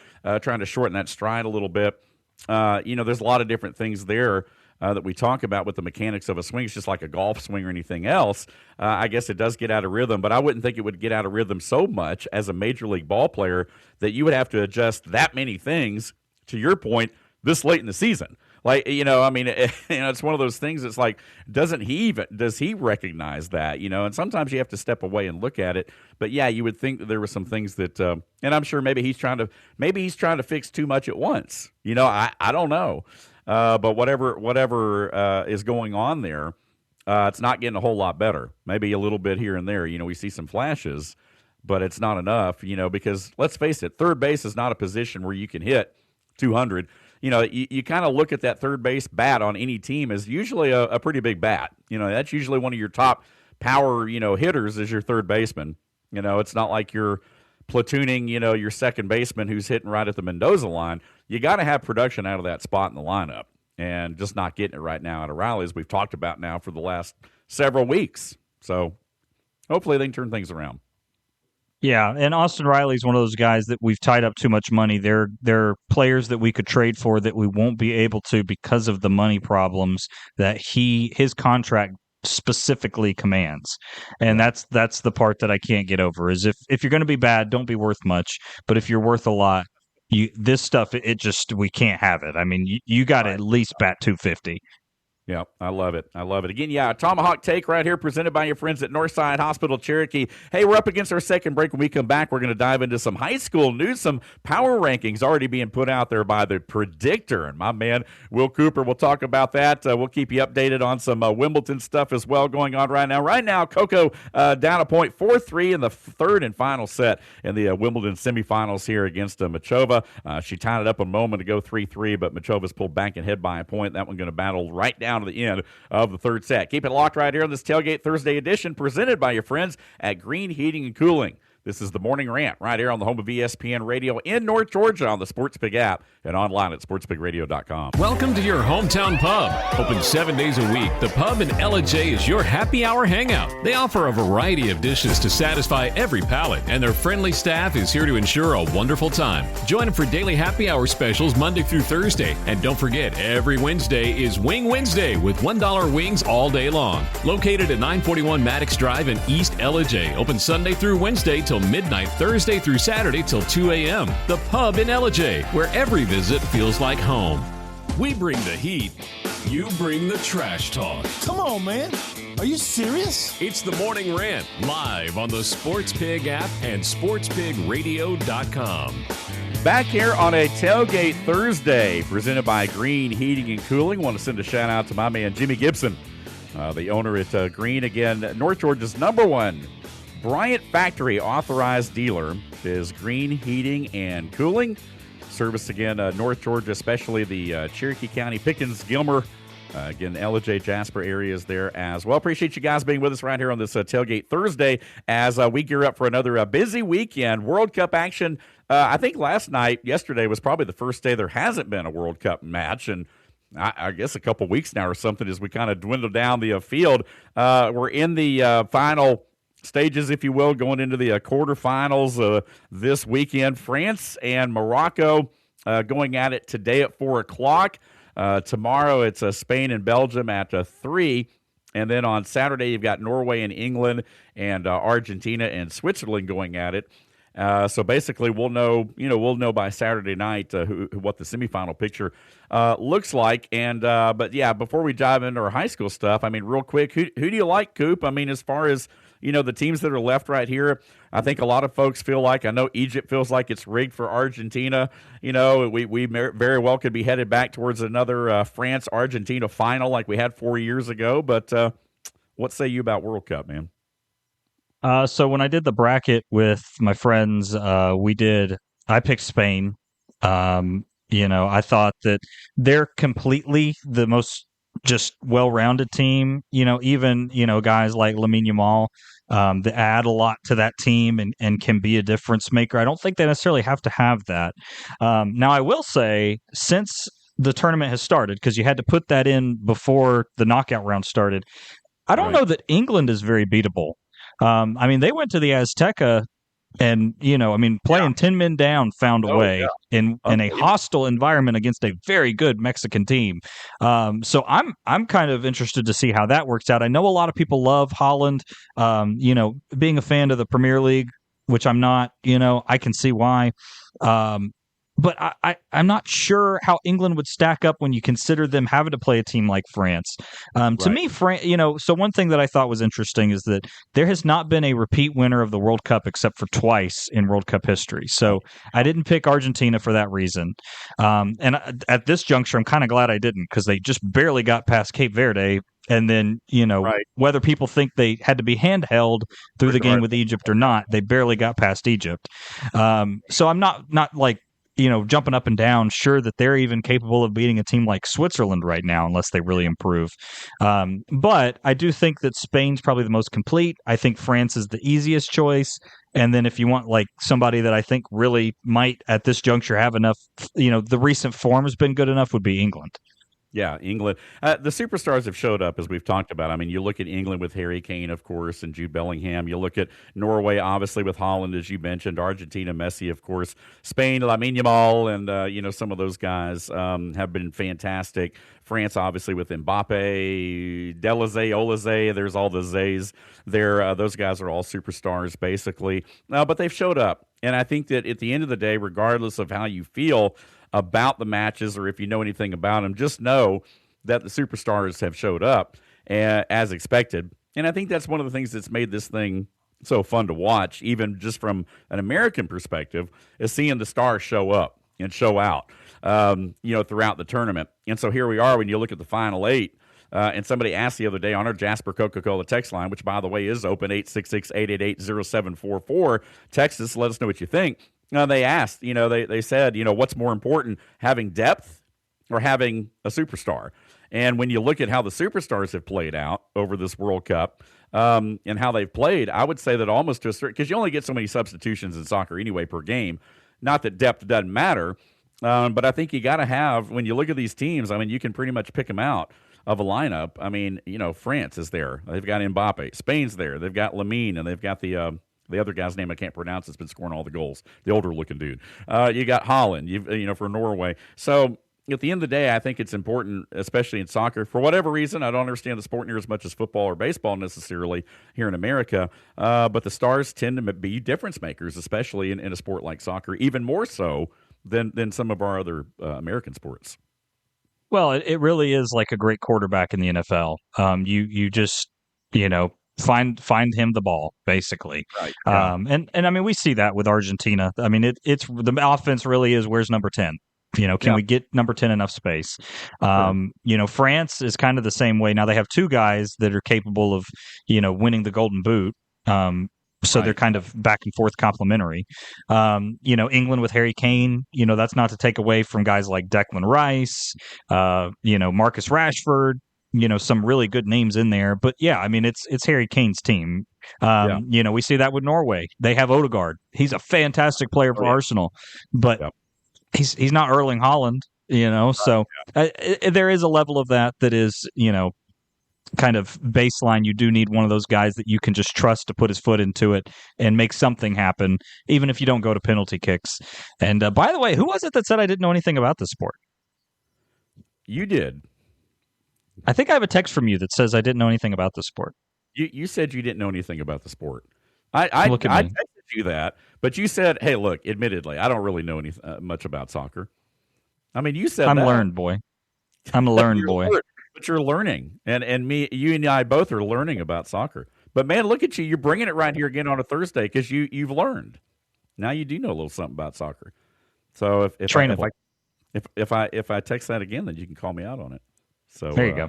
trying to shorten that stride a little bit. There's a lot of different things there that we talk about with the mechanics of a swing. It's just like a golf swing or anything else. I guess it does get out of rhythm, but I wouldn't think it would get out of rhythm so much as a major league ball player that you would have to adjust that many things, to your point, this late in the season. Like, I mean, it's one of those things. It's like, does he recognize that, and sometimes you have to step away and look at it. But yeah, you would think that there were some things that, and I'm sure maybe he's trying to fix too much at once. I don't know. But whatever is going on there, it's not getting a whole lot better. Maybe a little bit here and there, we see some flashes, but it's not enough, because let's face it, third base is not a position where you can hit 200. You kind of look at that third base bat on any team as usually a pretty big bat. That's usually one of your top power, hitters is your third baseman. It's not like you're platooning, your second baseman who's hitting right at the Mendoza line. You got to have production out of that spot in the lineup, and just not getting it right now out of Riley, as we've talked about now for the last several weeks. So hopefully they can turn things around. Yeah, and Austin Riley's one of those guys that we've tied up too much money. They're players that we could trade for that we won't be able to because of the money problems that his contract specifically commands. And that's the part that I can't get over, is if you're going to be bad, don't be worth much. But if you're worth a lot, this stuff, we can't have it. I mean, you got to at least bat 250. Yeah, I love it. I love it. Again, yeah, Tomahawk Take right here presented by your friends at Northside Hospital Cherokee. Hey, we're up against our second break. When we come back, we're going to dive into some high school news, some power rankings already being put out there by the Predictor. And my man, Will Cooper, will talk about that. We'll keep you updated on some Wimbledon stuff as well going on right now. Right now, Coco down a point, 4-3 in the third and final set in the Wimbledon semifinals here against Machova. She tied it up a moment ago, 3-3, but Machova's pulled back and head by a point. That one going to battle right down to the end of the third set. Keep it locked right here on this Tailgate Thursday edition presented by your friends at Green Heating and Cooling. This is the Morning Rant right here on the home of ESPN Radio in North Georgia on the SportsPig app and online at sportspigradio.com. Welcome to your hometown pub. Open 7 days a week, the Pub in LJ is your happy hour hangout. They offer a variety of dishes to satisfy every palate, and their friendly staff is here to ensure a wonderful time. Join them for daily happy hour specials Monday through Thursday. And don't forget, every Wednesday is Wing Wednesday with $1 wings all day long. Located at 941 Maddox Drive in East LJ. Open Sunday through Wednesday till midnight, Thursday through Saturday till 2 a.m. The Pub in LJ, where every visit feels like home. We bring the heat. You bring the trash talk. Come on, man. Are you serious? It's the Morning Rant, live on the SportsPig app and sportspigradio.com. Back here on a Tailgate Thursday presented by Green Heating and Cooling. Want to send a shout out to my man Jimmy Gibson, the owner at Green. Again, North Georgia's #1 Bryant Factory authorized dealer is Green Heating and Cooling. Service again, North Georgia, especially the Cherokee County, Pickens, Gilmer, again, LJ, Jasper areas there as well. Appreciate you guys being with us right here on this Tailgate Thursday as we gear up for another busy weekend. World Cup action. I think yesterday was probably the first day there hasn't been a World Cup match, and I guess a couple weeks now or something as we kind of dwindle down the field. We're in the final stages, if you will, going into the quarterfinals this weekend. France and Morocco going at it today at 4 o'clock. Tomorrow it's Spain and Belgium at 3. And then on Saturday you've got Norway and England and Argentina and Switzerland going at it. So basically we'll know by Saturday night what the semifinal picture looks like. And but yeah, before we dive into our high school stuff, I mean, real quick, who do you like, Coop? I mean, as far as the teams that are left right here, I think a lot of folks feel like, I know Egypt feels like it's rigged for Argentina. We very well could be headed back towards another France-Argentina final like we had 4 years ago. But what say you about World Cup, man? So when I did the bracket with my friends, I picked Spain. I thought that they're completely the most just well-rounded team, even, guys like Lamine Yamal, that add a lot to that team and can be a difference maker. I don't think they necessarily have to have that. Now, I will say, since the tournament has started, because you had to put that in before the knockout round started, I don't know that England is very beatable. They went to the Azteca and, playing 10 men down, found a way in a hostile environment against a very good Mexican team. So I'm kind of interested to see how that works out. I know a lot of people love Holland, being a fan of the Premier League, which I'm not, I can see why. But I'm not sure how England would stack up when you consider them having to play a team like France. To me, so one thing that I thought was interesting is that there has not been a repeat winner of the World Cup except for twice in World Cup history. So I didn't pick Argentina for that reason. And at this juncture, I'm kind of glad I didn't, because they just barely got past Cape Verde. And then, whether people think they had to be handheld through the game with Egypt or not, they barely got past Egypt. So I'm not like, jumping up and down, sure that they're even capable of beating a team like Switzerland right now, unless they really improve. But I do think that Spain's probably the most complete. I think France is the easiest choice. And then if you want like somebody that I think really might at this juncture have enough, the recent form has been good enough, would be England. Yeah, England. The superstars have showed up, as we've talked about. I mean, you look at England with Harry Kane, of course, and Jude Bellingham. You look at Norway, obviously, with Holland, as you mentioned. Argentina, Messi, of course. Spain, Lamine Yamal, and, some of those guys have been fantastic. France, obviously, with Mbappe, Delazé, Olazé. There's all the Zays there. Those guys are all superstars, basically. But they've showed up. And I think that at the end of the day, regardless of how you feel about the matches or if you know anything about them, just know that the superstars have showed up as expected. And I think that's one of the things that's made this thing so fun to watch, even just from an American perspective, is seeing the stars show up and show out, throughout the tournament. And so here we are when you look at the Final Eight. And somebody asked the other day on our Jasper Coca-Cola text line, which, by the way, is open, 866-888-0744. Text us, let us know what you think. They asked, they said, what's more important, having depth or having a superstar? And when you look at how the superstars have played out over this World Cup and how they've played, I would say that almost to a certain – because you only get so many substitutions in soccer anyway per game. Not that depth doesn't matter, but I think you got to have – when you look at these teams, I mean, you can pretty much pick them out of a lineup. I mean, France is there. They've got Mbappe. Spain's there. They've got Lamine, and they've got the other guy's name I can't pronounce. Has been scoring all the goals. The older-looking dude. You got Holland, for Norway. So – at the end of the day, I think it's important, especially in soccer. For whatever reason, I don't understand the sport near as much as football or baseball necessarily here in America, but the stars tend to be difference makers, especially in a sport like soccer, even more so than some of our other American sports. Well, it really is like a great quarterback in the NFL. You just, find him the ball, basically. Right. Yeah. And I mean, we see that with Argentina. I mean, it's the offense really is, where's number 10? Can we get number 10 enough space? France is kind of the same way. Now they have two guys that are capable of, winning the Golden Boot. So they're kind of back and forth complementary. England with Harry Kane, that's not to take away from guys like Declan Rice, Marcus Rashford, some really good names in there. But yeah, I mean, it's Harry Kane's team. We see that with Norway. They have Odegaard. He's a fantastic player for Arsenal, but he's not Erling Haaland, so there is a level of that is, kind of baseline. You do need one of those guys that you can just trust to put his foot into it and make something happen, even if you don't go to penalty kicks. And by the way, who was it that said I didn't know anything about this sport? You did. I think I have a text from you that says I didn't know anything about the sport. You said you didn't know anything about the sport. I texted you that, but you said, "Hey, look, admittedly, I don't really know much about soccer." I mean, you said I'm learned, boy. I'm a learned boy. But you're learning, and you and I both are learning about soccer. But man, look at you! You're bringing it right here again on a Thursday because you've learned. Now you do know a little something about soccer. So if I text that again, then you can call me out on it. So there you go.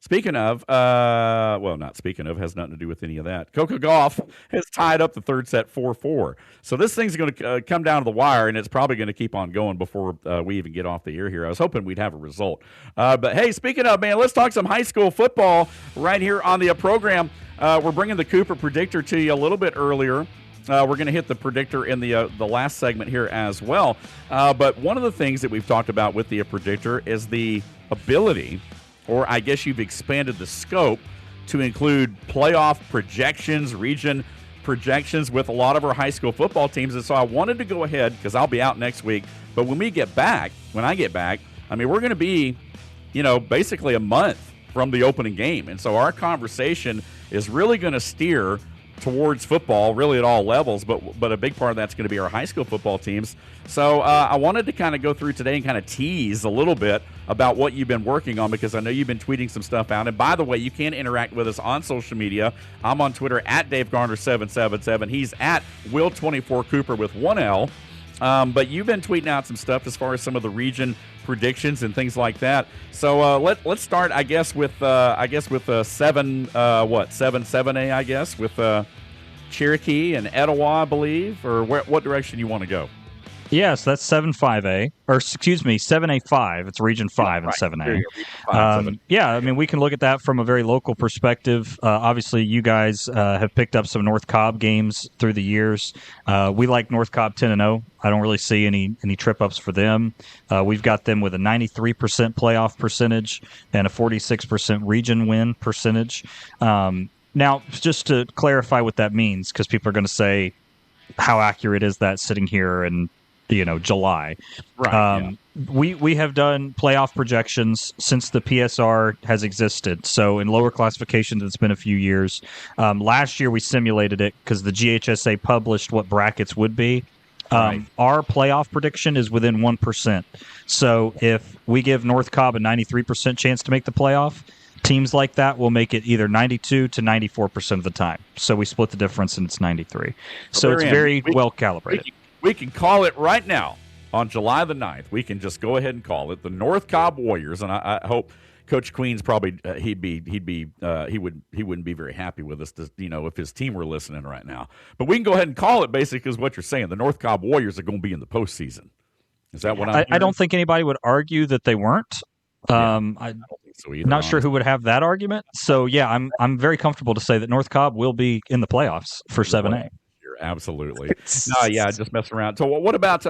Speaking of, not speaking of, has nothing to do with any of that. Coco Gauff has tied up the third set 4-4. So this thing's going to come down to the wire, and it's probably going to keep on going before we even get off the air here. I was hoping we'd have a result. But, hey, speaking of, man, let's talk some high school football right here on the program. We're bringing the Cooper Predictor to you a little bit earlier. We're going to hit the predictor in the last segment here as well. But one of the things that we've talked about with the predictor is the ability, or I guess you've expanded the scope to include playoff projections, region projections with a lot of our high school football teams. And so I wanted to go ahead, because I'll be out next week. But when I get back, I mean, we're going to be, basically a month from the opening game. And so our conversation is really going to steer towards football, really at all levels, but a big part of that's going to be our high school football teams. So I wanted to kind of go through today and kind of tease a little bit about what you've been working on, because I know you've been tweeting some stuff out. And by the way, you can interact with us on social media. I'm on Twitter at DaveGarner777. He's at Will24Cooper with 1L. But you've been tweeting out some stuff as far as some of the region predictions and things like that. So let's start, I guess, with 7A, I guess, with Cherokee and Etowah, I believe, or what direction you want to go? Yes, that's 7-5A, or excuse me, 7A5. It's Region 5 and 7A. Yeah, I mean, we can look at that from a very local perspective. Obviously, you guys have picked up some North Cobb games through the years. We like North Cobb 10-0. I don't really see any trip-ups for them. We've got them with a 93% playoff percentage and a 46% region win percentage. Now, just to clarify what that means, because people are going to say, how accurate is that sitting here in July? Right. We have done playoff projections since the PSR has existed. So in lower classifications, it's been a few years. Last year we simulated it because the GHSA published what brackets would be. Our playoff prediction is within 1%. So if we give North Cobb a 93% chance to make the playoff, teams like that will make it either 92 to 94% of the time. So we split the difference, and it's 93. So it's very well calibrated. We can call it right now on July the 9th. We can just go ahead and call it the North Cobb Warriors, and I hope Coach Queen's probably he wouldn't be very happy with us, if his team were listening right now. But we can go ahead and call it basically, is what you're saying. The North Cobb Warriors are going to be in the postseason. Is that what I'm hearing? I don't think anybody would argue that they weren't. I don't think so either. Not sure who would have that argument. So yeah, I'm very comfortable to say that North Cobb will be in the playoffs for 7A. Absolutely. No, yeah, just messing around. So what about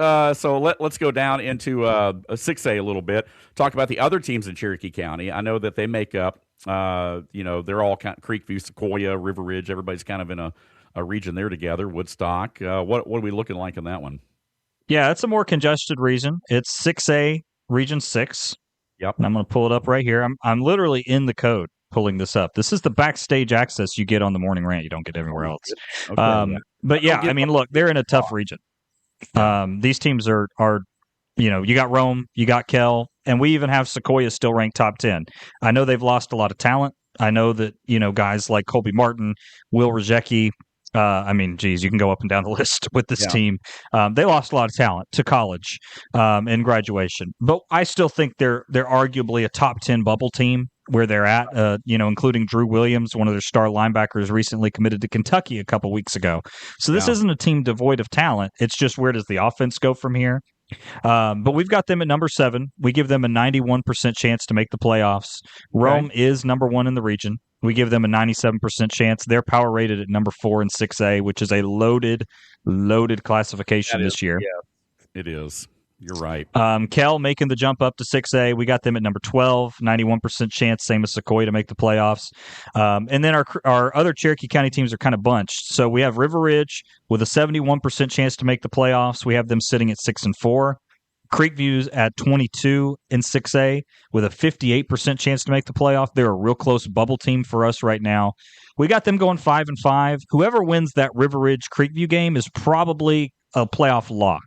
let's go down into 6A a little bit. Talk about the other teams in Cherokee County. I know that they make up, they're all kind of Creekview, Sequoia, River Ridge. Everybody's kind of in a region there together. Woodstock. What are we looking like in that one? Yeah, it's a more congested region. It's 6A, Region 6. Yep. And I'm going to pull it up right here. I'm literally in the code pulling this up. This is the backstage access you get on the morning rant. You don't get everywhere else. Okay, But yeah, I mean, look, they're in a tough region. These teams are, you got Rome, you got Kell, and we even have Sequoia still ranked top 10. I know they've lost a lot of talent. I know that, guys like Colby Martin, Will Rajecki, you can go up and down the list with this team. They lost a lot of talent to college in graduation. But I still think they're arguably a top 10 bubble team where they're at, including Drew Williams, one of their star linebackers, recently committed to Kentucky a couple weeks ago. So this isn't a team devoid of talent. It's just, where does the offense go from here? But we've got them at number 7. We give them a 91% chance to make the playoffs. Rome is number 1 in the region. We give them a 97% chance. They're power rated at number 4 in 6A, which is a loaded classification this year. Yeah, it is. You're right. Kell making the jump up to 6A. We got them at number 12, 91% chance, same as Sequoia, to make the playoffs. And then our other Cherokee County teams are kind of bunched. So we have River Ridge with a 71% chance to make the playoffs. We have them sitting at 6-4. Creekview's at 22 in 6A with a 58% chance to make the playoff. They're a real close bubble team for us right now. We got them going 5-5. Whoever wins that River Ridge Creekview game is probably a playoff lock.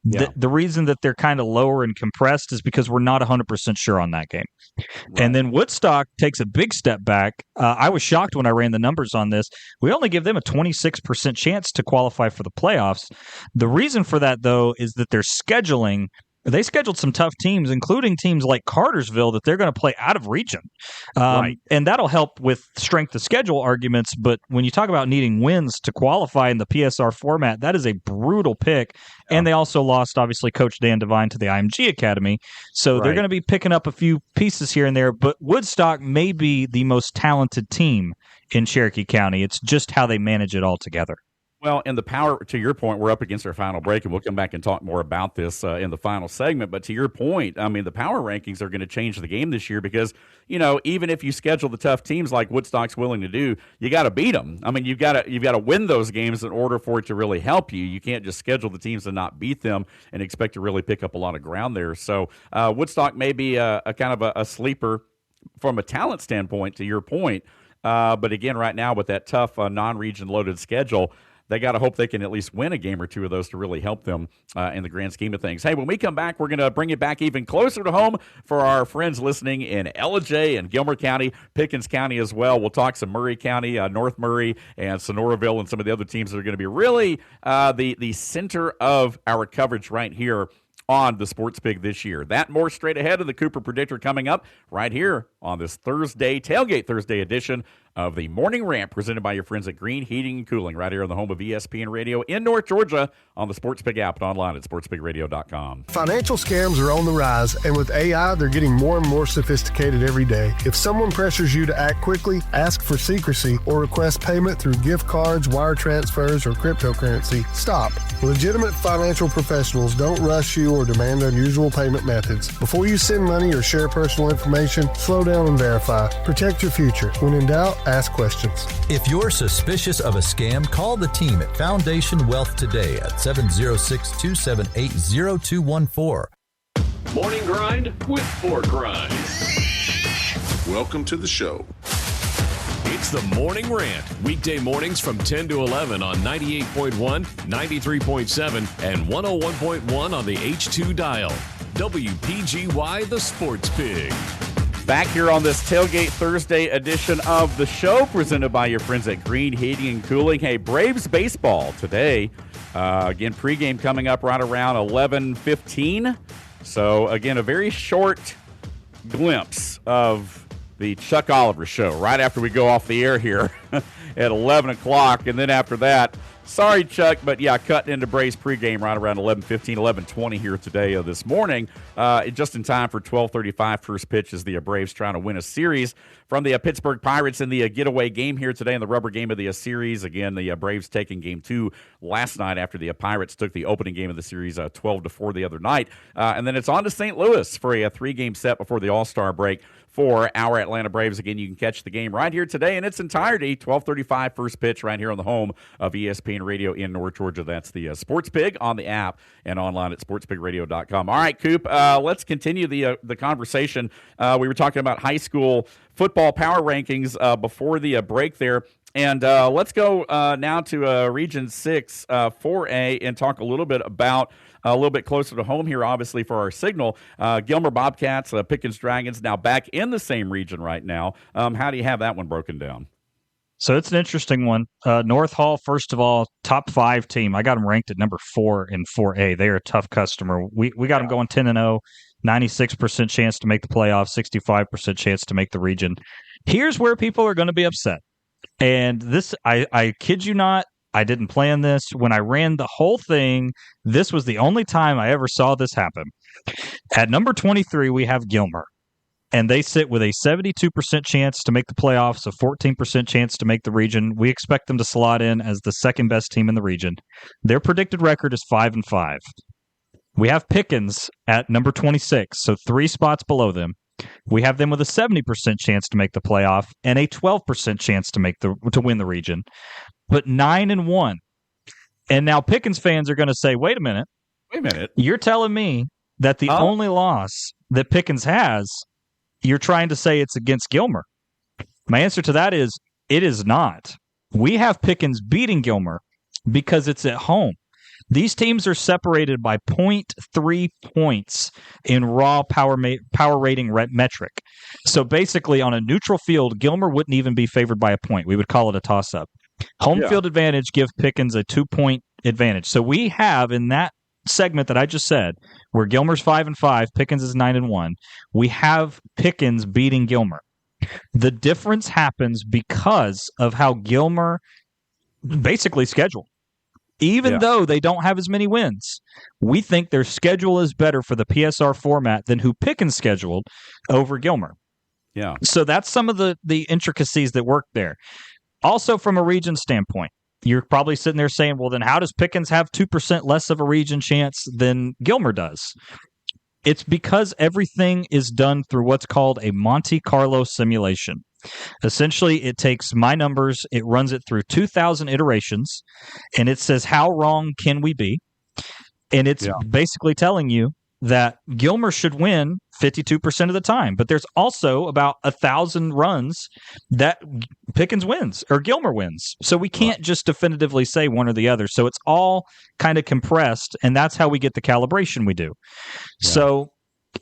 Yeah. The reason that they're kind of lower and compressed is because we're not 100% sure on that game. Right. And then Woodstock takes a big step back. I was shocked when I ran the numbers on this. We only give them a 26% chance to qualify for the playoffs. The reason for that, though, is that their scheduling, they scheduled some tough teams, including teams like Cartersville, that they're going to play out of region. And that'll help with strength of schedule arguments. But when you talk about needing wins to qualify in the PSR format, that is a brutal pick. Yeah. And they also lost, obviously, Coach Dan Devine to the IMG Academy. So they're going to be picking up a few pieces here and there. But Woodstock may be the most talented team in Cherokee County. It's just how they manage it all together. Well, and the power, to your point, we're up against our final break, and we'll come back and talk more about this in the final segment. But to your point, I mean, the power rankings are going to change the game this year because, even if you schedule the tough teams like Woodstock's willing to do, you got to beat them. I mean, you've got to win those games in order for it to really help you. You can't just schedule the teams and not beat them and expect to really pick up a lot of ground there. So Woodstock may be a kind of a sleeper from a talent standpoint, to your point. But again, right now with that tough non-region loaded schedule, they got to hope they can at least win a game or two of those to really help them in the grand scheme of things. Hey, when we come back, we're going to bring it back even closer to home for our friends listening in LJ and Gilmer County, Pickens County as well. We'll talk some Murray County, North Murray, and Sonoraville, and some of the other teams that are going to be really the center of our coverage right here on the Sports Pig this year. That and more straight ahead of the Cooper Predictor coming up right here on this Thursday, Tailgate Thursday edition of the Morning Rant, presented by your friends at Green Heating and Cooling, right here on the home of ESPN Radio in North Georgia on the Sports Pig app and online at sportspigradio.com. Financial scams are on the rise, and with AI, they're getting more and more sophisticated every day. If someone pressures you to act quickly, ask for secrecy, or request payment through gift cards, wire transfers, or cryptocurrency, stop. Legitimate financial professionals don't rush you or demand unusual payment methods. Before you send money or share personal information, slow down and verify. Protect your future. When in doubt, ask questions. If you're suspicious of a scam, call the team at Foundation Wealth today at 706-278-0214. Morning Grind with Pork Rind. Welcome to the show. It's the Morning Rant. Weekday mornings from 10 to 11 on 98.1, 93.7, and 101.1 on the H2 dial. WPGY, the Sports Pig. Back here on this Tailgate Thursday edition of the show, presented by your friends at Green Heating and Cooling. Hey, Braves baseball today. Again, pregame coming up right around 11:15. So, again, a very short glimpse of the Chuck Oliver show right after we go off the air here at 11 o'clock. And then after that, sorry, Chuck, but yeah, cutting into Braves pregame right around 11:15, 11:20 here today this morning. Just in time for 12:35 first pitch as the Braves trying to win a series from the Pittsburgh Pirates in the getaway game here today in the rubber game of the series. Again, the Braves taking game 2 last night after the Pirates took the opening game of the series 12-4 the other night. And then it's on to St. Louis for a 3-game set before the All-Star break for our Atlanta Braves. Again, you can catch the game right here today in its entirety, 12:35 first pitch right here on the home of ESPN Radio in North Georgia. That's the Sports Pig on the app and online at sportspigradio.com. All right, Coop, let's continue the conversation. We were talking about high school football power rankings before the break there. And let's go now to Region 6 4A and talk a little bit about a little bit closer to home here, obviously, for our signal. Gilmer Bobcats, Pickens Dragons now back in the same region right now. How do you have that one broken down? So it's an interesting one. North Hall, first of all, top 5 team. I got them ranked at number 4 in 4A. They are a tough customer. We got them going 10-0, 96% chance to make the playoffs, 65% chance to make the region. Here's where people are going to be upset. And this, I kid you not, I didn't plan this. When I ran the whole thing, this was the only time I ever saw this happen. At number 23, we have Gilmer. And they sit with a 72% chance to make the playoffs, a 14% chance to make the region. We expect them to slot in as the second best team in the region. Their predicted record is 5-5. We have Pickens at number 26, so 3 spots below them. We have them with a 70% chance to make the playoff and a 12% chance to win the region, but 9-1. And now Pickens fans are going to say, "Wait a minute! You're telling me that the only loss that Pickens has, you're trying to say it's against Gilmer?" My answer to that is, it is not. We have Pickens beating Gilmer because it's at home. These teams are separated by 0.3 points in raw power rating metric. So basically, on a neutral field, Gilmer wouldn't even be favored by a point. We would call it a toss-up. Home field advantage give Pickens a 2-point advantage. So we have in that segment that I just said, where Gilmer's 5-5, Pickens is 9-1, we have Pickens beating Gilmer. The difference happens because of how Gilmer basically scheduled. Even though they don't have as many wins, we think their schedule is better for the PSR format than who Pickens scheduled over Gilmer. Yeah. So that's some of the intricacies that work there. Also, from a region standpoint, you're probably sitting there saying, well, then how does Pickens have 2% less of a region chance than Gilmer does? It's because everything is done through what's called a Monte Carlo simulation. Essentially, it takes my numbers, it runs it through 2,000 iterations, and it says, how wrong can we be? And it's basically telling you that Gilmer should win 52% of the time. But there's also about 1,000 runs that Pickens wins or Gilmer wins. So we can't just definitively say one or the other. So it's all kind of compressed, and that's how we get the calibration we do. Yeah. So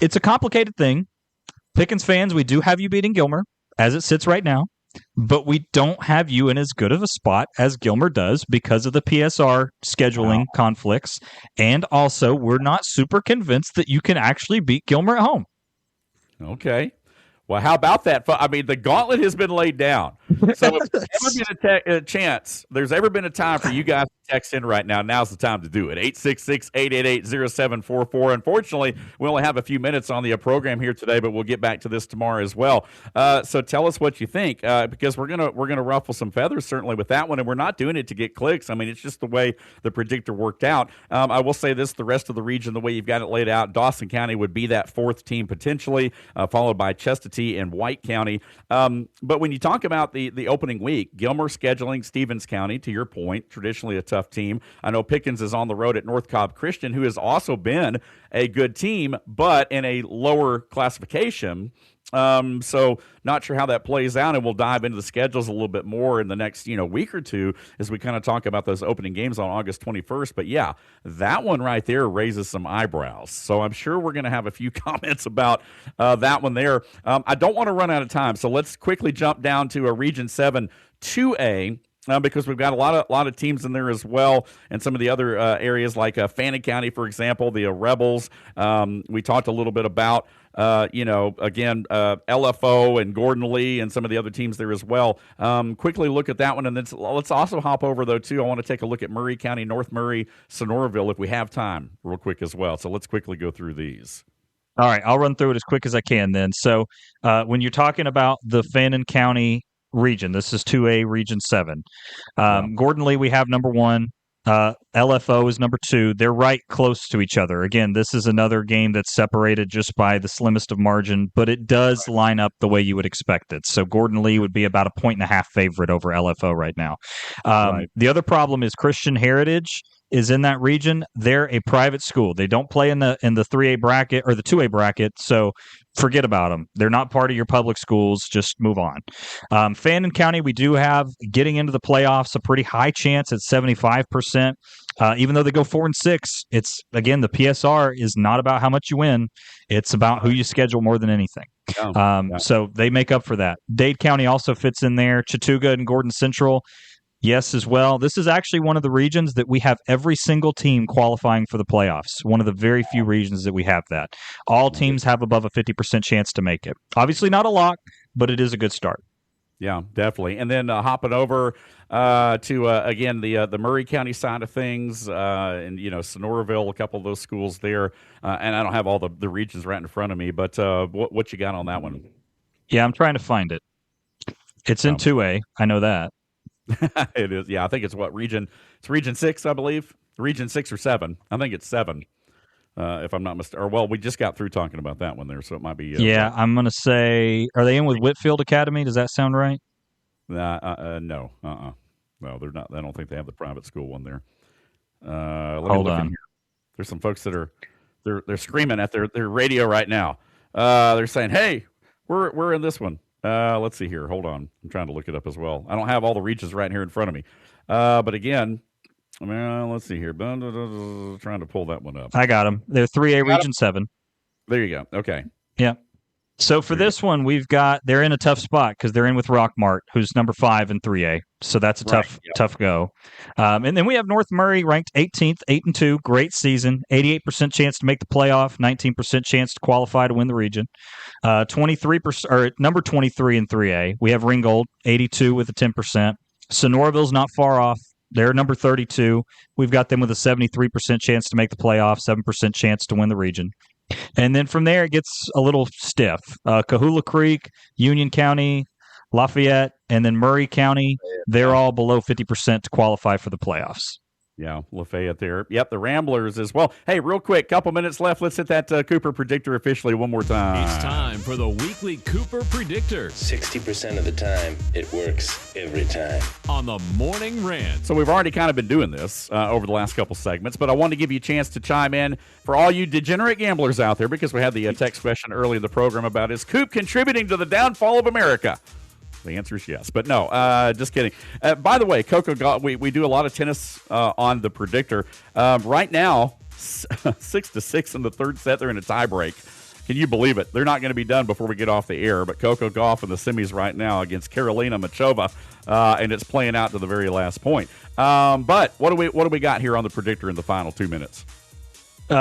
it's a complicated thing. Pickens fans, we do have you beating Gilmer as it sits right now, but we don't have you in as good of a spot as Gilmer does because of the PSR scheduling conflicts. And also, we're not super convinced that you can actually beat Gilmer at home. Okay. Well, how about that? I mean, the gauntlet has been laid down. So if there's ever been a chance, there's ever been a time for you guys to text in right now, now's the time to do it. 866-888-0744. Unfortunately, we only have a few minutes on the program here today, but we'll get back to this tomorrow as well. So tell us what you think, because we're gonna ruffle some feathers certainly with that one, and we're not doing it to get clicks. I mean, it's just the way the predictor worked out. I will say this: the rest of the region, the way you've got it laid out, Dawson County would be that fourth team potentially, followed by Chestatee and White County. But when you talk about the opening week, Gilmer scheduling Stevens County, to your point, traditionally a tough tough team. I know Pickens is on the road at North Cobb Christian, who has also been a good team, but in a lower classification. So not sure how that plays out, and we'll dive into the schedules a little bit more in the next, week or two as we kind of talk about those opening games on August 21st. But yeah, that one right there raises some eyebrows. So I'm sure we're going to have a few comments about that one there. I don't want to run out of time, so let's quickly jump down to a Region 7 2A. Because we've got a lot of teams in there as well, and some of the other areas like Fannin County, for example, the Rebels. We talked a little bit about, LFO and Gordon Lee and some of the other teams there as well. Quickly look at that one, and then let's also hop over, though, too. I want to take a look at Murray County, North Murray, Sonoraville, if we have time, real quick as well. So let's quickly go through these. All right, I'll run through it as quick as I can then. So when you're talking about the Fannin County region, this is 2A Region 7. Gordon Lee, we have number 1. LFO is number 2. They're right close to each other. Again, this is another game that's separated just by the slimmest of margin, but it does line up the way you would expect it. So Gordon Lee would be about a 1.5 favorite over LFO right now. The other problem is Christian Heritage is in that region. They're a private school. They don't play in the 3A bracket or the 2A bracket, so forget about them. They're not part of your public schools. Just move on. Fannin County, we do have getting into the playoffs a pretty high chance at 75%. Even though they go 4-6, it's again the PSR is not about how much you win; it's about who you schedule more than anything. So they make up for that. Dade County also fits in there. Chattooga and Gordon Central. Yes, as well. This is actually one of the regions that we have every single team qualifying for the playoffs. One of the very few regions that we have that. All teams have above a 50% chance to make it. Obviously not a lock, but it is a good start. Yeah, definitely. And then hopping over to, again, the Murray County side of things and, Sonoraville, a couple of those schools there. And I don't have all the regions right in front of me, but what you got on that one? Yeah, I'm trying to find it. It's in 2A. I know that. It is. Yeah, I think it's region 6, I believe. Region 6 or 7. I think it's 7, if I'm not mistaken. Or, well, we just got through talking about that one there, so it might be. I'm going to say, are they in with Whitfield Academy? Does that sound right? No. No, they're not. I don't think they have the private school one there. Hold on. There's some folks that are they're screaming at their radio right now. They're saying, "Hey, we're in this one." Let's see here. Hold on. I'm trying to look it up as well. I don't have all the regions right here in front of me. But again, let's see here. Trying to pull that one up. I got them. They're 3A Region 7. There you go. Okay. Yeah. So for this one, they're in a tough spot because they're in with Rockmart, who's number 5 in 3A. So that's a tough go. And then we have North Murray ranked 18th, 8-2, great season, 88% chance to make the playoff, 19% chance to qualify to win the region. 23% or number 23 in 3A. We have Ringgold, 82 with a 10%. Sonoraville's not far off. They're number 32. We've got them with a 73% chance to make the playoff, 7% chance to win the region. And then from there, it gets a little stiff. Kahula Creek, Union County, Lafayette, and then Murray County, they're all below 50% to qualify for the playoffs. Yeah, Lafayette there. Yep, the Ramblers as well. Hey, real quick, couple minutes left. Let's hit that Cooper Predictor officially one more time. It's time for the weekly Cooper Predictor. 60% of the time, it works every time. On the Morning Rant. So we've already kind of been doing this over the last couple segments, but I wanted to give you a chance to chime in for all you degenerate gamblers out there, because we had the text question early in the program about, is Coop contributing to the downfall of America? The answer is yes, but no, just kidding. By the way, Coco Gauff, we do a lot of tennis on the Predictor. Right now, 6-6 in the third set. They're in a tiebreak. Can you believe it? They're not going to be done before we get off the air, but Coco Gauff in the semis right now against Karolina Machova, and it's playing out to the very last point. But what do we got here on the Predictor in the final 2 minutes? So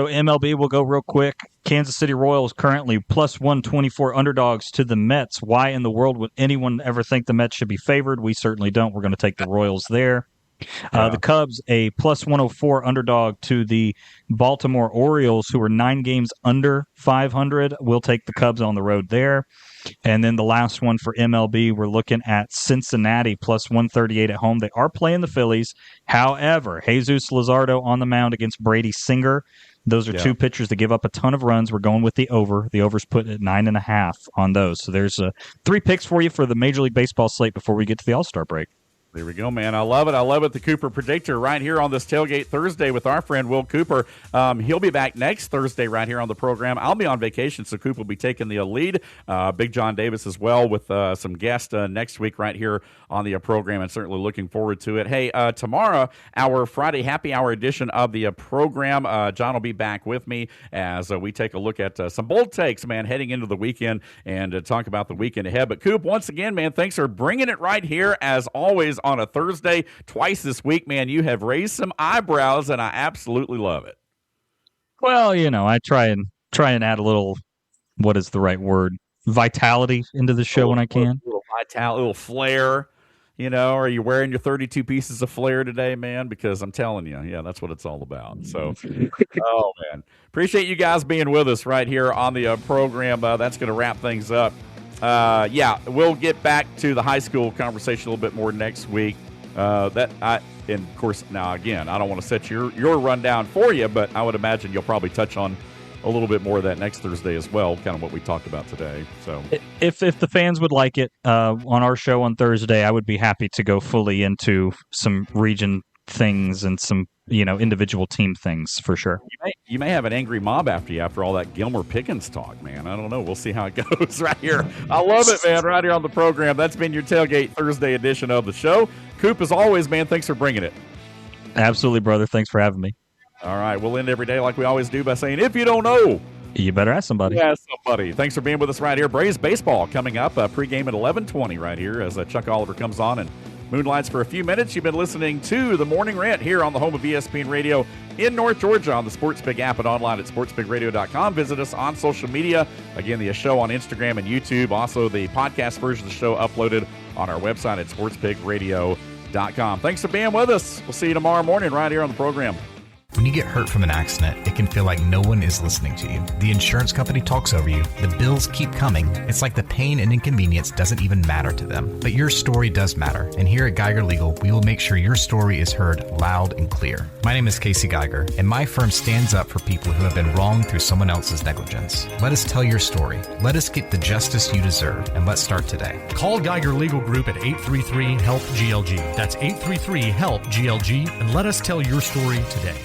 MLB will go real quick. Kansas City Royals currently plus 124 underdogs to the Mets. Why in the world would anyone ever think the Mets should be favored? We certainly don't. We're going to take the Royals there. The Cubs, a plus 104 underdog to the Baltimore Orioles, who are 9 games under 500. We'll take the Cubs on the road there. And then the last one for MLB, we're looking at Cincinnati plus 138 at home. They are playing the Phillies. However, Jesus Luzardo on the mound against Brady Singer. Those are two pitchers that give up a ton of runs. We're going with the over. The over's put at 9.5 on those. So there's 3 picks for you for the Major League Baseball slate before we get to the All-Star break. There we go, man. I love it. I love it. The Cooper Predictor right here on this Tailgate Thursday with our friend Will Cooper. He'll be back next Thursday right here on the program. I'll be on vacation, so Cooper will be taking the lead. Big John Davis as well with some guests next week right here on the program, and certainly looking forward to it. Hey, tomorrow, our Friday happy hour edition of the program, John will be back with me as we take a look at some bold takes, man, heading into the weekend and talk about the weekend ahead. But Coop, once again, man, thanks for bringing it right here as always on a Thursday, twice this week, man. You have raised some eyebrows, and I absolutely love it. Well, I try and add a little, what is the right word, vitality into the show when I can. A little flair. Are you wearing your 32 pieces of flair today, man? Because I'm telling you, yeah, that's what it's all about. So, oh, man. Appreciate you guys being with us right here on the program. That's going to wrap things up. We'll get back to the high school conversation a little bit more next week. And of course, now again, I don't want to set your rundown for you, but I would imagine you'll probably touch on a little bit more of that next Thursday as well, kind of what we talked about today. So, if the fans would like it on our show on Thursday, I would be happy to go fully into some region things and some individual team things for sure. You may have an angry mob after you after all that Gilmer Pickens talk, man. I don't know. We'll see how it goes right here. I love it, man, right here on the program. That's been your Tailgate Thursday edition of the show. Coop, as always, man, thanks for bringing it. Absolutely, brother. Thanks for having me. All right. We'll end every day like we always do by saying, if you don't know, you better ask somebody. Yeah, somebody. Thanks for being with us right here. Braves baseball coming up, pregame at 11:20 right here as Chuck Oliver comes on and moonlights for a few minutes. You've been listening to the Morning Rant here on the home of ESPN Radio in North Georgia on the Sports Pig app and online at sportspigradio.com. Visit us on social media. Again, the show on Instagram and YouTube. Also, the podcast version of the show uploaded on our website at sportspigradio.com. Thanks for being with us. We'll see you tomorrow morning right here on the program. When you get hurt from an accident, it can feel like no one is listening to you. The insurance company talks over you. The bills keep coming. It's like the pain and inconvenience doesn't even matter to them. But your story does matter. And here at Geiger Legal, we will make sure your story is heard loud and clear. My name is Casey Geiger, and my firm stands up for people who have been wronged through someone else's negligence. Let us tell your story. Let us get the justice you deserve. And let's start today. Call Geiger Legal Group at 833-HELP-GLG. That's 833-HELP-GLG, and let us tell your story today.